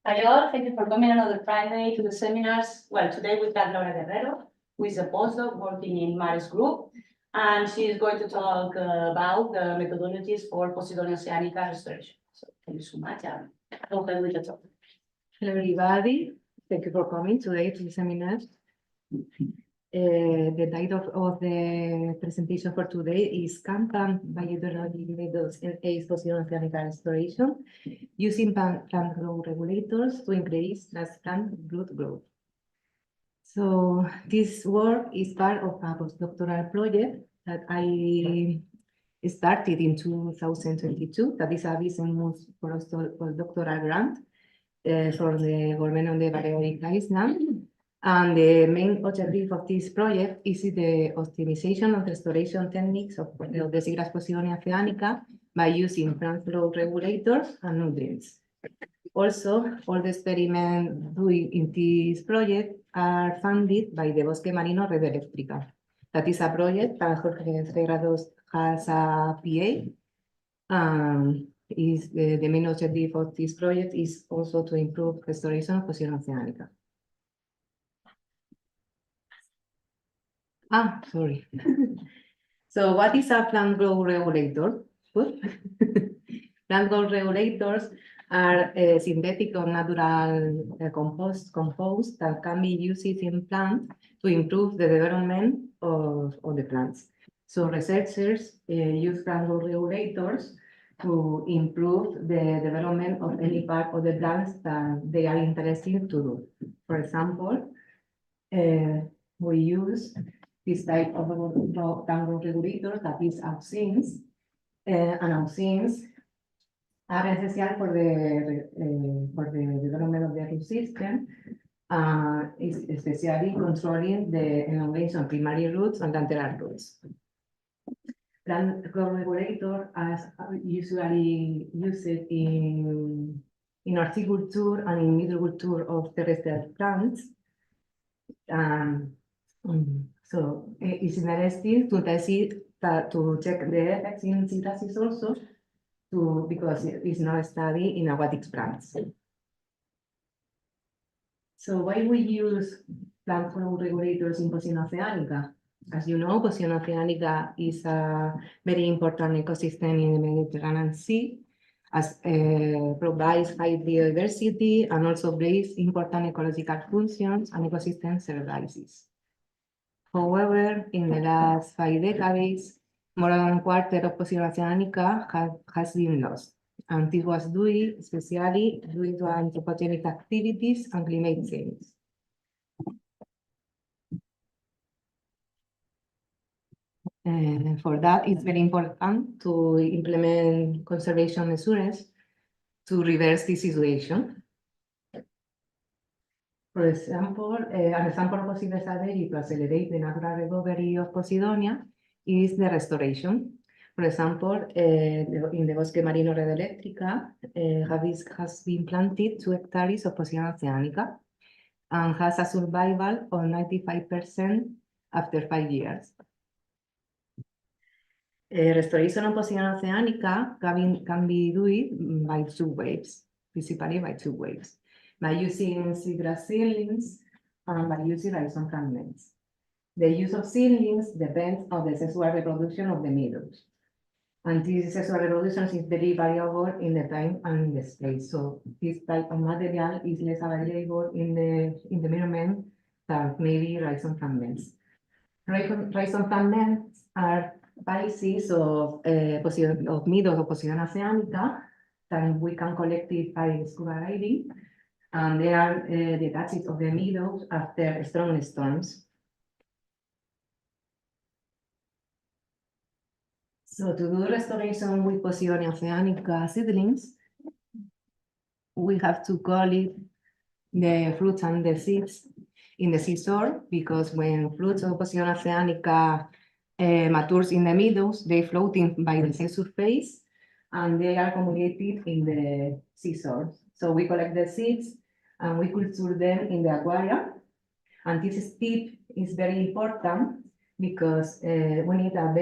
Hi all, thank you for coming another Friday to the seminars. Well, today we got Laura Guerrero, who is a postdoc working in Maris Group, and she is going to talk about the methodologies for Posidonia oceanica restoration. So thank you so much, and open with the talk. Hello, everybody. Thank you for coming today to the seminar. The title of the presentation for today is Campaign Biotechnology Regulators and Posidonia oceanica restoration using plant growth regulators to increase transplant root growth. So this work is part of a postdoctoral project that I started in 2022. That is a business postdoctoral grant for the government of the Balearic Islands. And the main objective of this project is the optimization and restoration techniques of the seagrass Posidonia oceanica by using plant growth regulators and nutrients. Also, all the experiments doing in this project are funded by the Bosque Marino Red Eléctrica. That is a project that Jorge Ferrados has a PA. Is the main objective of this project is also to improve restoration of Posidonia oceanica. Sorry. So what is a plant growth regulator? Plant growth regulators are synthetic or natural compounds that can be used in plants to improve the development of the plants. So researchers use plant growth regulators to improve the development of any part of the plants that they are interested to do. For example, we use this type of plant growth regulator that is auxins, and auxins are essential for the development of the root system, especially controlling the elongation of primary roots and lateral roots. Plant growth regulator is usually used in horticulture and in viticulture of terrestrial plants. So it's interesting to test it, to check the effects in seagrasses also, because it's not studied in aquatic plants. So why we use plant growth regulators in Posidonia oceanica? As you know, Posidonia oceanica is a very important ecosystem in the Mediterranean Sea, as provides high biodiversity and also plays important ecological functions and ecosystem services. However, in the last 5 decades, more than a quarter of Posidonia oceanica has been lost, and this was due especially due to anthropogenic activities and climate change. And for that, it's very important to implement conservation measures to reverse this situation. For example, an example of possible strategy to accelerate the natural recovery of Posidonia is the restoration. For example, in the Bosque Marino Red Eléctrica has been planted 2 hectares of Posidonia oceanica and has a survival of 95% after 5 years. Restoration of Posidonia oceanica can be done by 2 ways, principally by 2 ways. By using seagrass seedlings and by using rhizome fragments. The use of seedlings depends on the sexual reproduction of the meadows. And this sexual reproduction is very variable in the time and in the space. So this type of material is less available in the environment than maybe rhizome fragments. Rhizome fragments are pieces of meadows of Posidonia oceanica that we can collect it by scuba diving. And they are the patches of the meadows after strong storms. So to do restoration with Posidonia oceanica seedlings, we have to collect the fruits and the seeds in the seashore, because when fruits of Posidonia oceanica matures in the meadows, they float by the sea surface and they are accumulated in the seashore. So we collect the seeds and we culture them in the aquarium. And this step is very important because we need a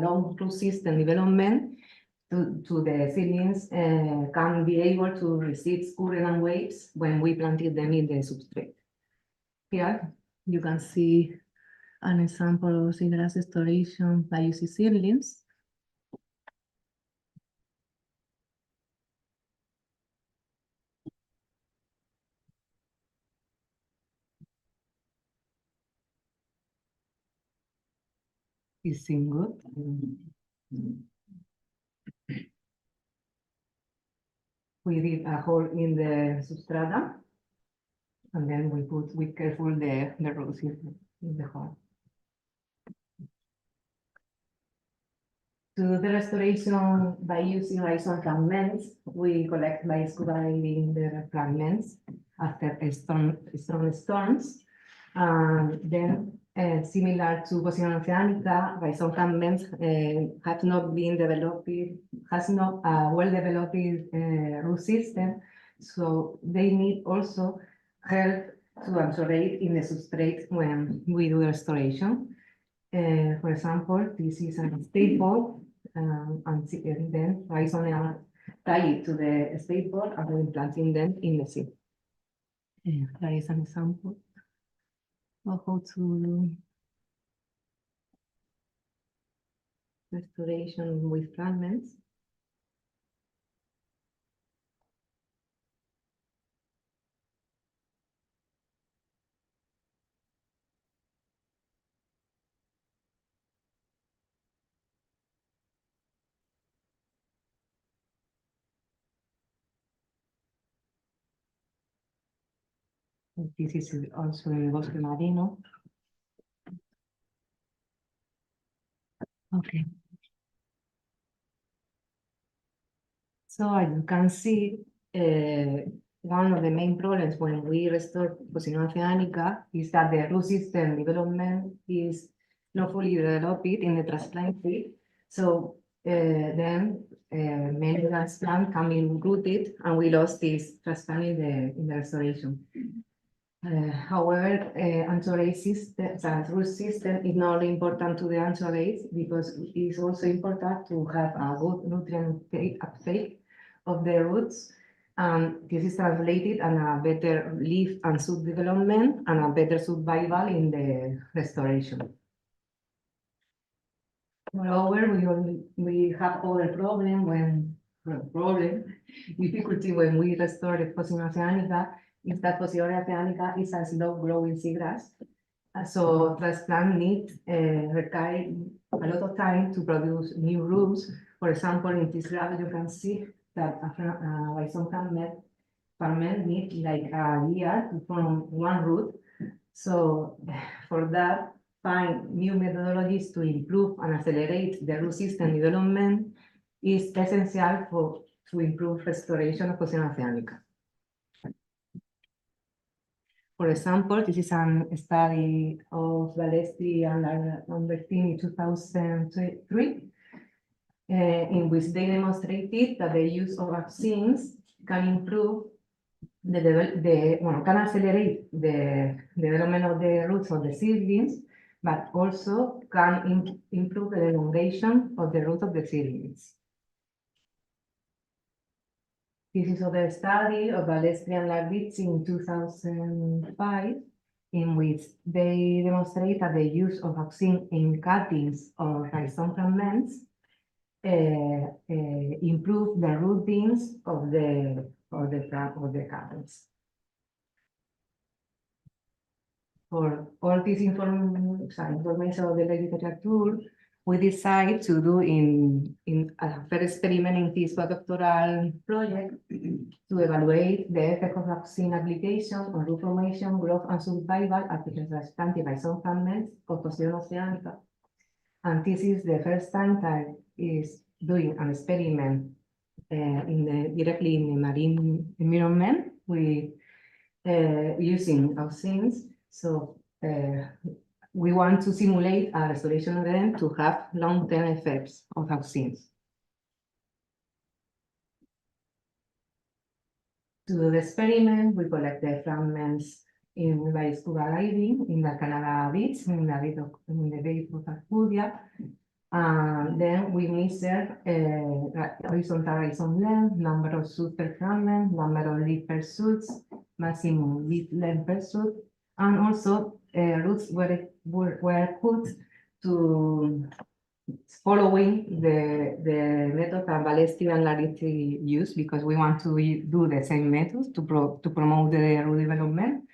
long root system development to the seedlings can be able to resist current and waves when we planted them in the substrate. Here you can see an example of seagrass restoration by using seedlings. It's in good. We did a hole in the substrata, and then we put with careful the roots in the hole. To do the restoration by using rhizome fragments, we collect by excavating the fragments after strong storms. Then, similar to Posidonia oceanica, rhizome fragments have not been developed, has not well-developed root system, so they need also help to absorb in the substrate when we do the restoration. For example, this is a staple, and then rhizome are tied to the staple and then planting them in the seed. There is an example of how to do restoration with fragments. This is also in Bosque Marino. Okay. So as you can see, one of the main problems when we restore Posidonia oceanica is that the root system development is not fully developed in the transplant field. So then many transplants can be rooted, and we lost this transplant in the restoration. However, anchorage system, root system is not only important to the anchorage because it is also important to have a good nutrient uptake of the roots. This is translated in a better leaf and shoot development and a better survival in the restoration. Moreover, we have other difficulty when we restore the Posidonia oceanica is that Posidonia oceanica is a slow-growing seagrass. So transplant need require a lot of time to produce new roots. For example, in this graph, you can see that a rhizome fragment need like a year to form one root. So for that, find new methodologies to improve and accelerate the root system development is essential to improve restoration of Posidonia oceanica. For example, this is a study of Balestri and Lambertini in 2003, in which they demonstrated that the use of auxins can improve can accelerate the development of the roots of the seedlings, but also can improve the elongation of the roots of the seedlings. This is other study of Balestri and Lambertini in 2005, in which they demonstrate that the use of auxin in cuttings or rhizome fragments improve the rootings of the cuttings. For all this information of the literature, we decided to do in a first experiment in this postdoctoral project to evaluate the effect of auxin application on root formation, growth, and survival after transplanted rhizome fragments of Posidonia oceanica. And this is the first time that is doing an experiment directly in the marine environment with using auxins. So we want to simulate a restoration event to have long-term effects of auxins. To do the experiment, we collect the fragments by scuba diving in the Canada beach, in the Bay of Pollensa. And then we measure horizontal rhizome length, number of shoots per fragment, number of leaf per shoots, maximum leaf length per shoot, and also roots were put to following the method that Valesti and Lariti use, because we want to do the same methods to promote the root development,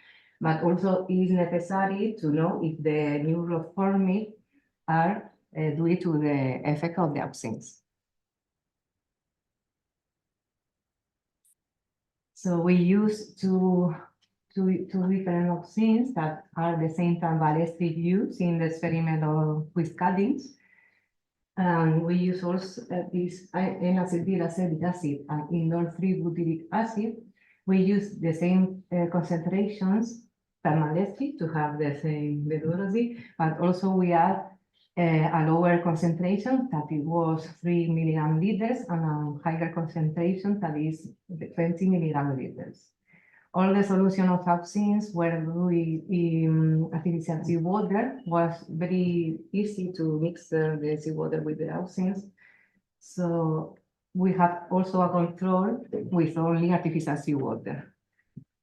but also it is necessary to know if the new root forming are due to the effect of the auxins. So we use two different auxins that are the same that Valesti used in the experiment with cuttings. And we use also this N-acetylacetic acid and indole 3-butyric acid. We use the same concentrations than Valesti to have the same methodology, but also we add a lower concentration that it was 3 milligram liters and a higher concentration that is 20 milligram liters. All the solution of auxins were in artificial seawater. Was very easy to mix the seawater with the auxins. So we have also a control with only artificial seawater.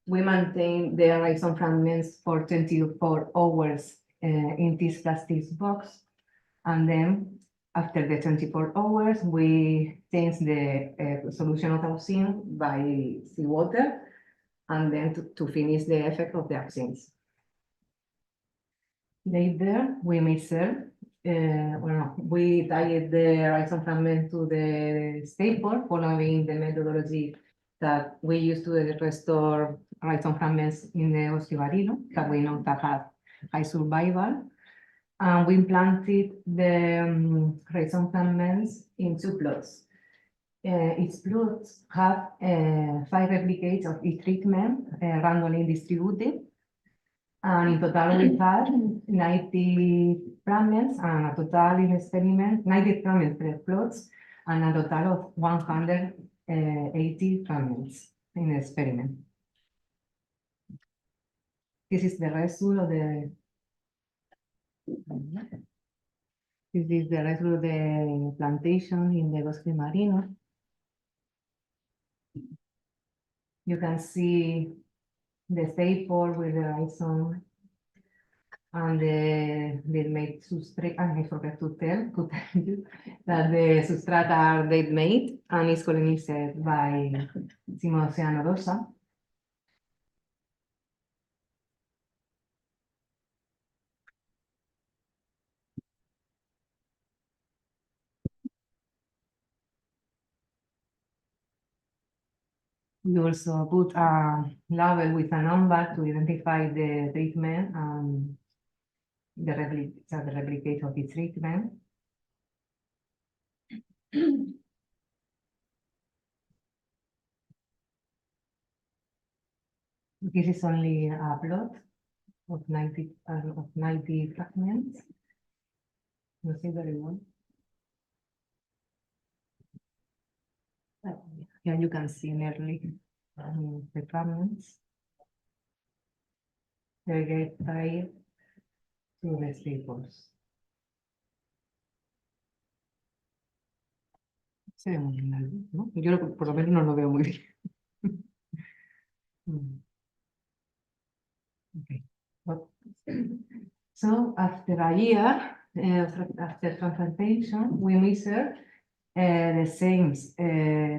We maintain the rhizome fragments for 24 hours in this plastic box. And then after the 24 hours, we change the solution of auxin by seawater, and then to finish the effect of the auxins. Later, we measure, we diet the rhizome fragment to the staple following the methodology that we use to restore rhizome fragments in the osteobarilo that we know that have high survival. And we implanted the rhizome fragments in 2 plots. Each plot have 5 replicates of each treatment randomly distributed. And in total, we had 90 fragments and a total in experiment, 90 fragments per plots, and a total of 180 fragments in the experiment. This is the result of the plantation in the Bosque Marino. You can see the staple with the rhizome and the made substrate. And I forgot to tell you that the substrate are dead made and is colonized by Oceano rosa. We also put a label with a number to identify the treatment and the replicate of the treatment. This is only a plot of 90 fragments. You see very well. Here you can see nearly the fragments. They get tied to the staples. Se ve muy bien la luz, ¿no? Yo por lo menos no lo veo muy bien. Okay. So after a year, after transplantation, we measure the same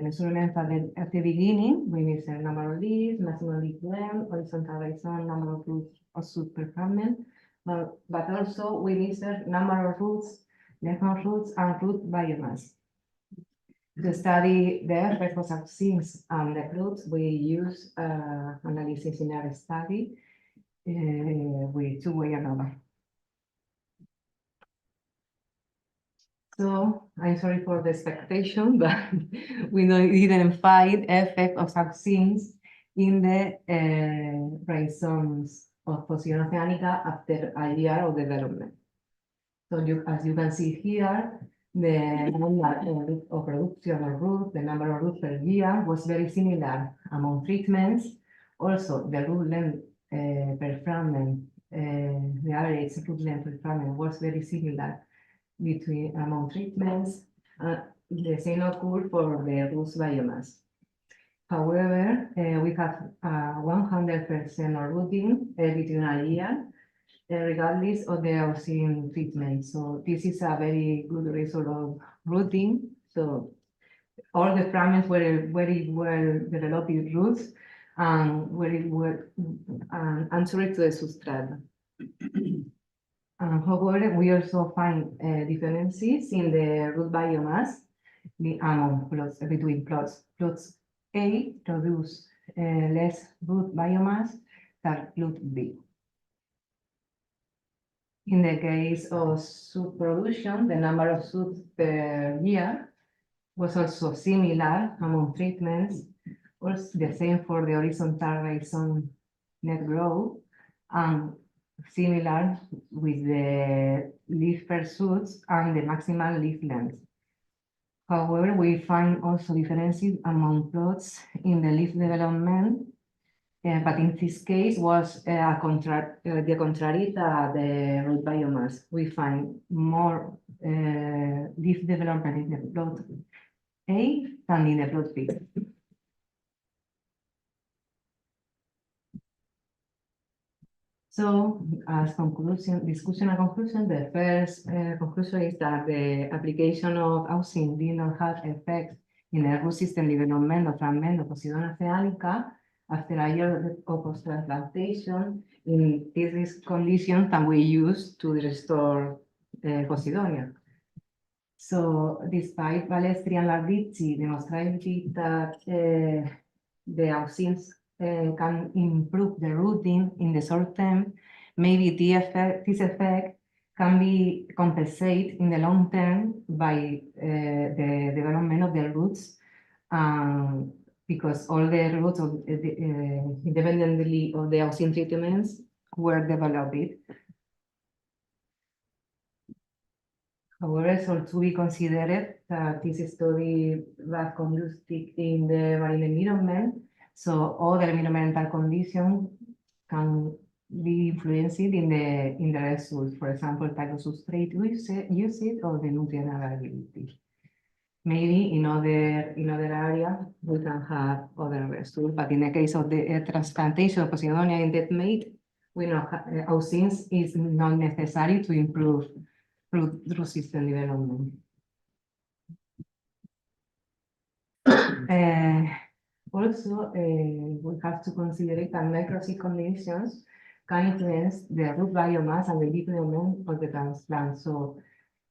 measurement at the beginning. We measure number of leaves, maximum leaf length, horizontal rhizome, number of roots or shoot per fragment, but also we measure number of roots, length of roots, and root biomass. To study the effect of auxins and the roots, we use analysis in our study with 2 way another. So I'm sorry for the expectation, but we didn't find effect of auxins in the rhizomes of Posidonia oceanica after a year of development. So as you can see here, the number of production of roots, the number of roots per year was very similar among treatments. Also, the root length per fragment, the average root length per fragment was very similar between among treatments. The same occurred for the roots biomass. However, we have 100% rooting between a year, regardless of the auxin treatment. So this is a very good result of rooting. So all the fragments were very well developed roots and very well answered to the substrate. However, we also find differences in the root biomass among plots between plots. Plots A produce less root biomass than plot B. In the case of soup production, the number of soups per year was also similar among treatments, was the same for the horizontal rhizome net growth, and similar with the leaf pursuits and the maximal leaf length. However, we find also differences among plots in the leaf development, but in this case was the contrary to the root biomass. We find more leaf development in the plot A than in the plot B. So, as discussion and conclusion, the first conclusion is that the application of auxin did not have effect in the root system development of fragment of Posidonia oceanica after a year of post-transplantation in these conditions that we use to restore Posidonia. So, despite Balestri and Lardizzi demonstrated that the auxins can improve the rooting in the short term, maybe this effect can be compensated in the long term by the development of the roots, because all the roots of independently of the auxin treatments were developed. However, so to be considered that this study was conducted in the marine environment, so other environmental conditions can be influenced in the results. For example, type of substrate usage or the nutrient availability. Maybe in other areas we can have other results, but in the case of the transplantation of Posidonia in dead mate, we know auxins is not necessary to improve root system development. Also, we have to consider that microseed conditions can influence the root biomass and the development of the transplant. So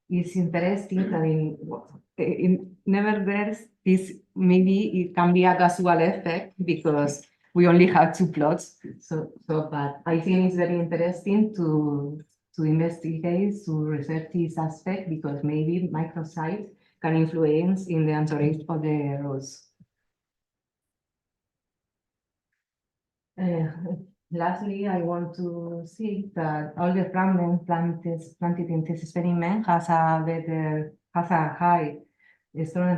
it's interesting that nevertheless, this maybe it can be a casual effect because we only have 2 plots. But I think it's very interesting to investigate, to research this aspect, because maybe microsites can influence in the anchorage of the roots. Lastly, I want to see that all the fragments planted in this experiment has a high strong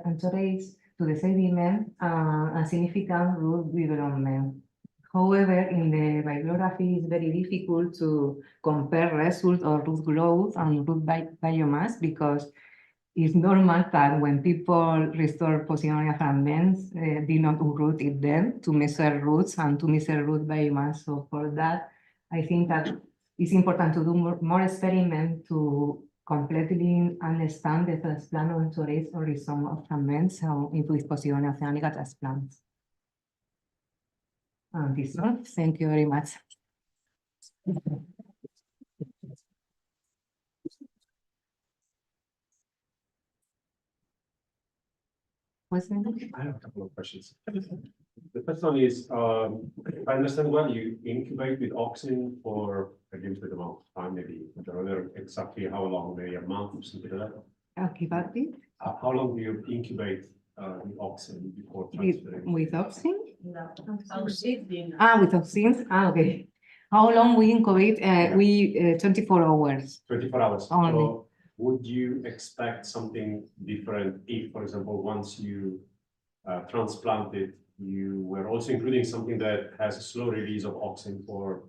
anchorage to the sediment and significant root development. However, in the bibliography, it's very difficult to compare results of root growth and root biomass, because it's normal that when people restore Posidonia fragments, they not root it then to measure roots and to measure root biomass. So for that, I think that it's important to do more experiments to completely understand the transplant of anchorage or rhizome of fragments into Posidonia oceanica transplants. And this one, thank you very much. What's the name? I have a couple of questions. The first one is, if I understand well, you incubate with auxin for a limited amount of time, maybe I don't know exactly how long, maybe a month or something like that. Okay, How long do you incubate with auxin before transferring? with auxin? No. With auxins? Okay. How long we incubate? We 24 hours. 24 hours. Only. So would you expect something different if, for example, once you transplanted, you were also including something that has a slow release of auxin for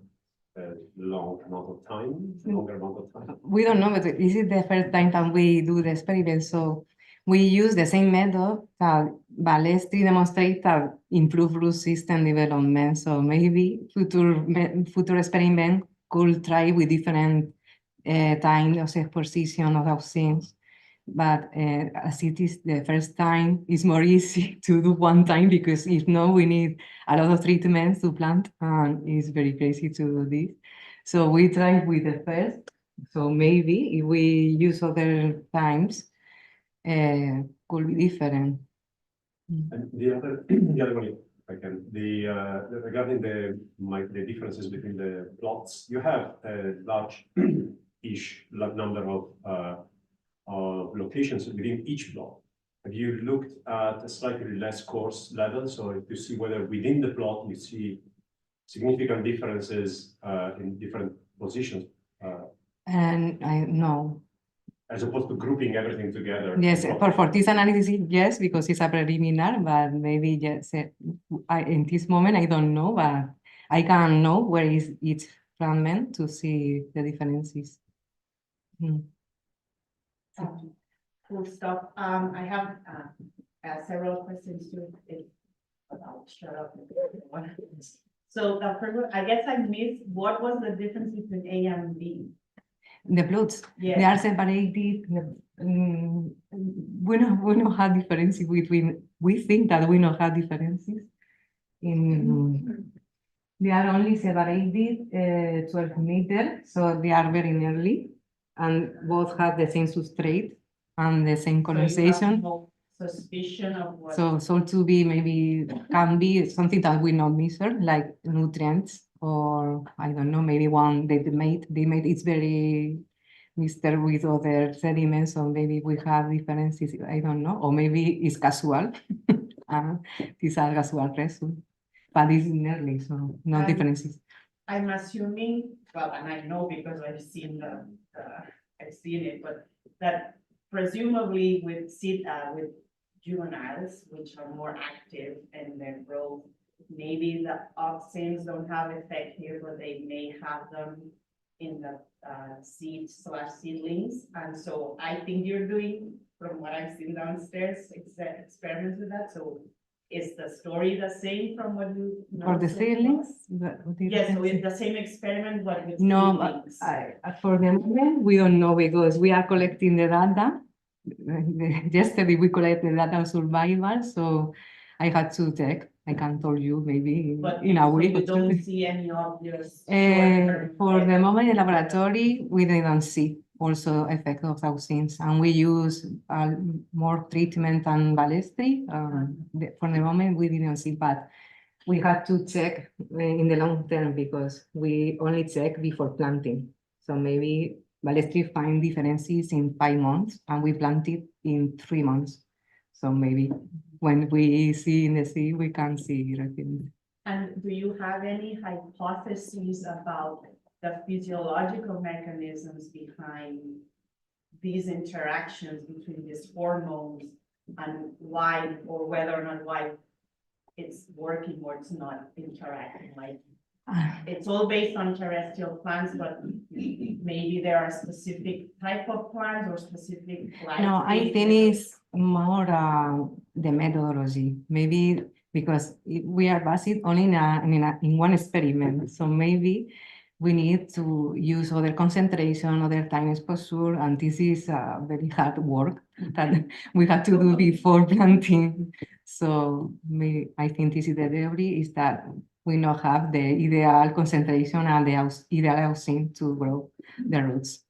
a long amount of time, longer amount of time? We don't know, but this is the first time that we do the experiment. So we use the same method that Balestri demonstrated that improve root system development. So maybe future experiment could try with different time of exposition of auxins. But as it is the first time, it's more easy to do one time because if not, we need a lot of treatments to plant, and it's very crazy to do this. So we try with the first. So maybe if we use other times, could be different. And the other one, if I can, regarding the differences between the plots, you have a large-ish number of locations within each plot. Have you looked at a slightly less coarse level? So to see whether within the plot you see significant differences in different positions, And I know. as opposed to grouping everything together. Yes, for this analysis, yes, because it's a preliminary, but maybe yes, in this moment, I don't know, but I can know where is each fragment to see the differences. Cool stuff. I have several questions too. But I'll shut up. So I guess I missed, what was the difference between A and B? The plots, they Yeah. are separated. We don't have differences between, we think that we don't have differences. They are only separated 12 meters, so they are very nearly, and both have the same substrate and the same So you have condensation. no suspicion of what? So to be maybe can be something that we not measure, like nutrients, or I don't know, maybe one they made it's very mixed with other sediments, so maybe we have differences, I don't know, or maybe it's casual. These are casual results, but it's nearly, so no differences. I'm assuming, well, and I know because I've seen I've seen it, but that presumably with juveniles, which are more active in their growth, maybe the auxins don't have effect here, but they may have them in the seedlings. And so I think you're doing, from what I've seen downstairs, experiments with that. So is the story the same from what you know? For the so seedlings? far? Yes, so it's the same experiment, but with No, seedlings. for the moment, we don't know because we are collecting the data. Yesterday, we collected data on survival, so I had to check. I can tell you maybe But in a so week. you don't see any obvious For the moment in laboratory, we don't see also effect of auxins, and we use more treatment than balestri. For the moment, we didn't see, but we had to check in the long term because we only check before planting. So maybe balestri find differences in 5 months, and we planted in 3 months. So maybe when we see in the sea, we can see everything. And do you have any hypotheses about the physiological mechanisms behind these interactions between these hormones and why, or whether or not why it's working or it's not interacting? Like, it's all based on terrestrial plants, but maybe there are specific type of plants or specific plants. No, I think it's more the methodology, maybe because we are based only in one experiment. So maybe we need to use other concentration, other time exposure, and this is very hard work that we have to do before planting. So I think this is the theory, is that we not have the ideal concentration and the ideal auxin to grow the roots.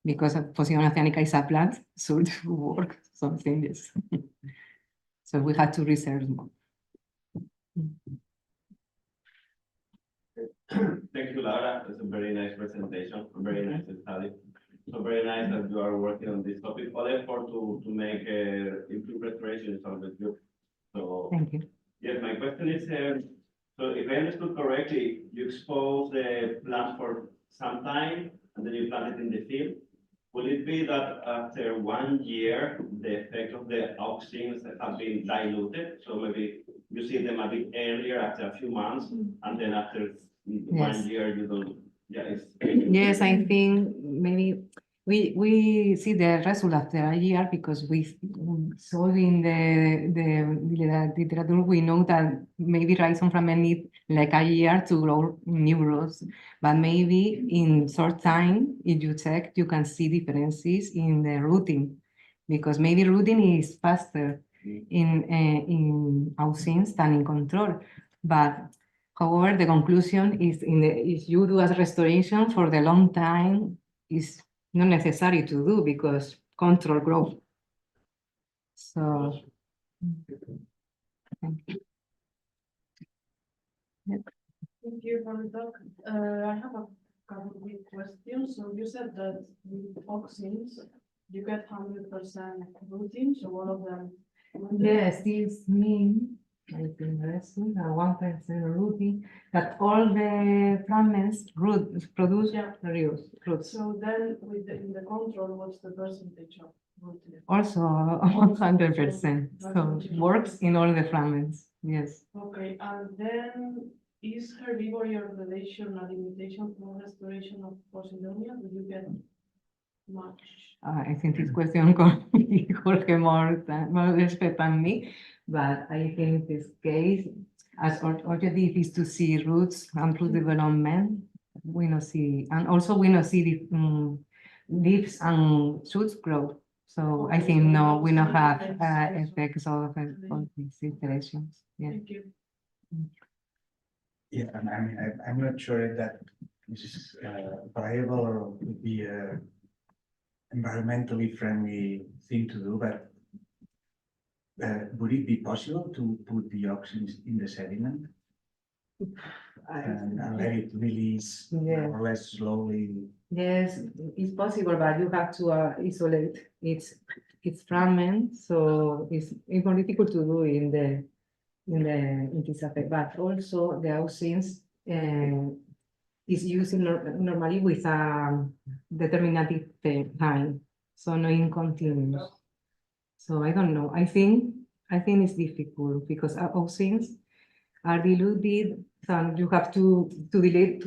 Because Posidonia oceanica is a plant, so to work something, yes. So we had to research more. Thank you, Laura. It's a very nice presentation, a very nice study. So very nice that you are working on this topic. All effort to make improve restoration is always good. So Thank you. yes, my question is, so if I understood correctly, you expose the plant for some time and then you plant it in the field. Will it be that after 1 year, the effect of the auxins have been diluted? So maybe you see them a bit earlier after a few months, and then after in Yes. 1 year you don't, yeah, it's. Yes, I think maybe we see the result after a year because we saw in the literature, we know that maybe rhizome fragment need like a year to grow new roots, but maybe in short time, if you check, you can see differences in the rooting because maybe rooting is faster in auxins than in control, but however, the conclusion is if you do as restoration for the long time, is not necessary to do because control growth. So. Thank you. Thank you for the talk. I have a couple of quick questions. So you said that with auxins, you get 100% rooting, so all of them. Yes, this means, I think that's 1% rooting, that all the fragments produce Yeah. roots. So then with in the control, what's the percentage of rooting? Also 100%. So it works in all the fragments. Yes. Okay, and then is herbivory or predation a limitation for restoration of Posidonia? Do you get much? I think this question could be Jorge more expert than me, but I think this case, as objective is to see roots and root development, we not see, and also we not see the leaves and shoots grow. So I Okay, think so no, we we don't not see have effects also. effects of these iterations. Yeah. Thank you. Yeah, I mean, I'm not sure if that is viable or would be a environmentally friendly thing to do, but would it be possible to put the auxins in the sediment and let it release Yeah. more or less slowly? Yes, it's possible, but you have to isolate its fragments, so it's more difficult to do in this effect. But also the auxins is used normally with a determinative time, so no in continuous. So I don't know. I think it's difficult because auxins are diluted, and you have to dilute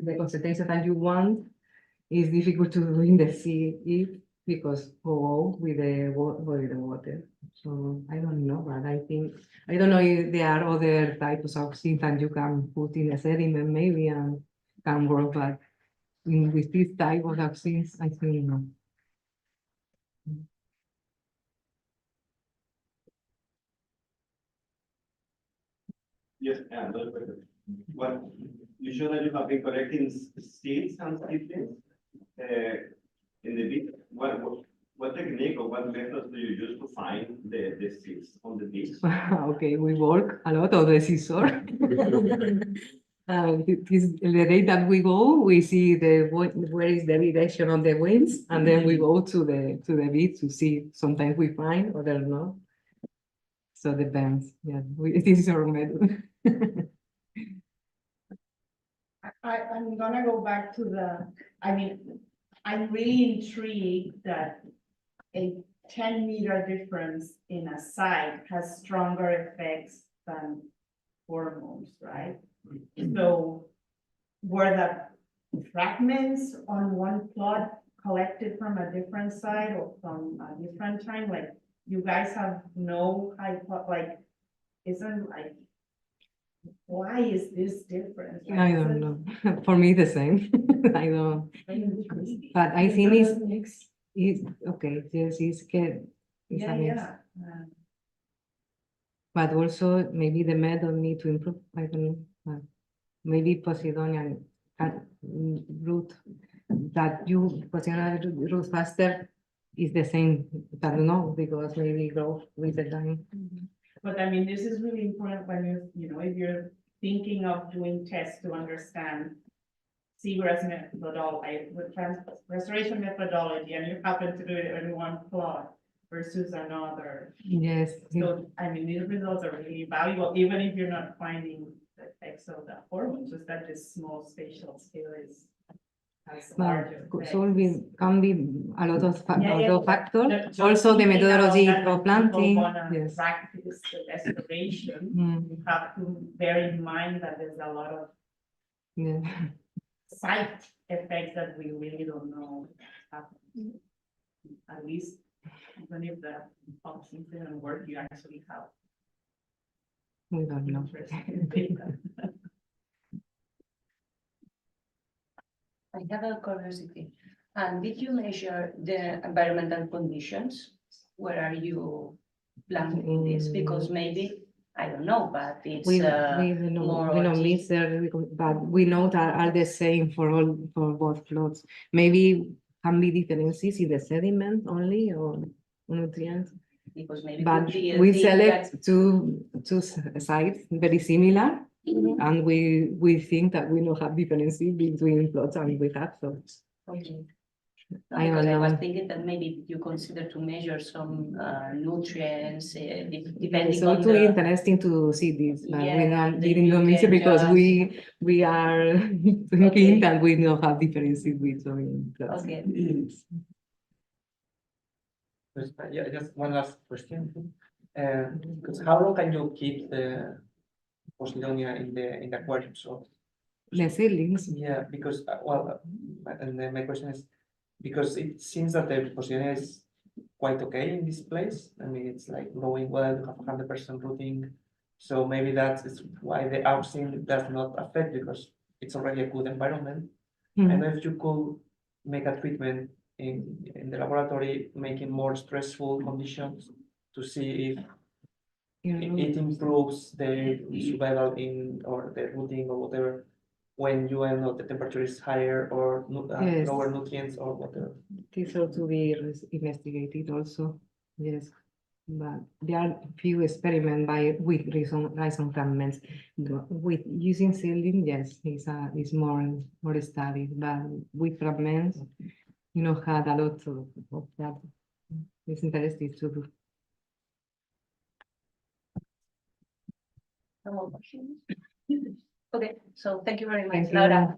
the concentration that you want. Is difficult to do in the sea because go with the water. So I don't know, but I don't know if there are other types of things that you can put in a sediment maybe and can work, but with this type of things, I think no. Yes, another question. What, you show that you have been collecting seeds and seedlings in the beach. What technique or what methods do you use to find the seeds on the beach? Okay, we work a lot on the seashore. The day that we go, we see where is the direction of the winds, and then we go to the beach to see. Sometimes we find, others no. So depends. Yeah, this is our method. I'm gonna go back to I'm really intrigued that a 10-meter difference in a site has stronger effects than hormones, right? So were the fragments on one plot collected from a different site or from a different time? Like, you guys have no why is this different? I don't know. For me, the same. I don't. But I think it's okay. Yes, it's good. It's a mix. But also maybe the method need to improve. I don't know. Maybe Posidonia root that Posidonia root faster is the same. I don't know because maybe growth with the time. But I mean, this is really important when if you're thinking of doing tests to understand seagrass methodology, with restoration methodology, and you happen to do it in one plot versus another. Yes. So, I mean, these results are really valuable, even if you're not finding the effects of the hormones, just that this small spatial scale is has Well, larger effects. solving can be a lot of, Yeah, yeah, other factors. Just Also, the thinking about methodology that for when planting. people wanna Yes. Practice the restoration, Mm, you have to bear in mind that there's a lot of yeah. side effects that we really don't know happen. At least, even if the auxins didn't work, you actually have We don't know. interesting data. I have a curiosity. And did you measure the environmental conditions? Where are you planting this? Because maybe, I don't know, but it's We don't know, more we don't orgy- miss there, but we know that are the same for all, for both plots. Maybe can be differences in the sediment only or nutrients, because maybe but could be a we thing select two sites very similar, that- and we think that we don't have differences between plots and we have, so. Okay. No, I because don't I was know. thinking that maybe you consider to measure some nutrients, depending It's on also the. interesting to see this, but we Yeah, don't, then didn't you miss it can because just- we are thinking Okay. that we don't have differences between plots. Okay. Yeah, just one last question. Because how long can you keep the Posidonia in the aquarium? So The seedlings, yeah, because and then my question is because it seems that the Posidonia is quite okay in this place. I mean, it's like growing well, you have 100% rooting. So maybe that is why the auxin does not affect because it's already a good environment. I Mhm. don't know if you could make a treatment in the laboratory, making more stressful conditions to see if you know, it improves the survival in or the rooting or whatever when you know the temperature is higher or Yes. lower nutrients or whatever. this ought to be investigated also, yes. But there are few experiments with rhizome fragments. With using seedling, yes, it's more studied, but with fragments, had a lot of that. It's interesting to. No more questions? Okay, so thank you very much, Thank you. Laura.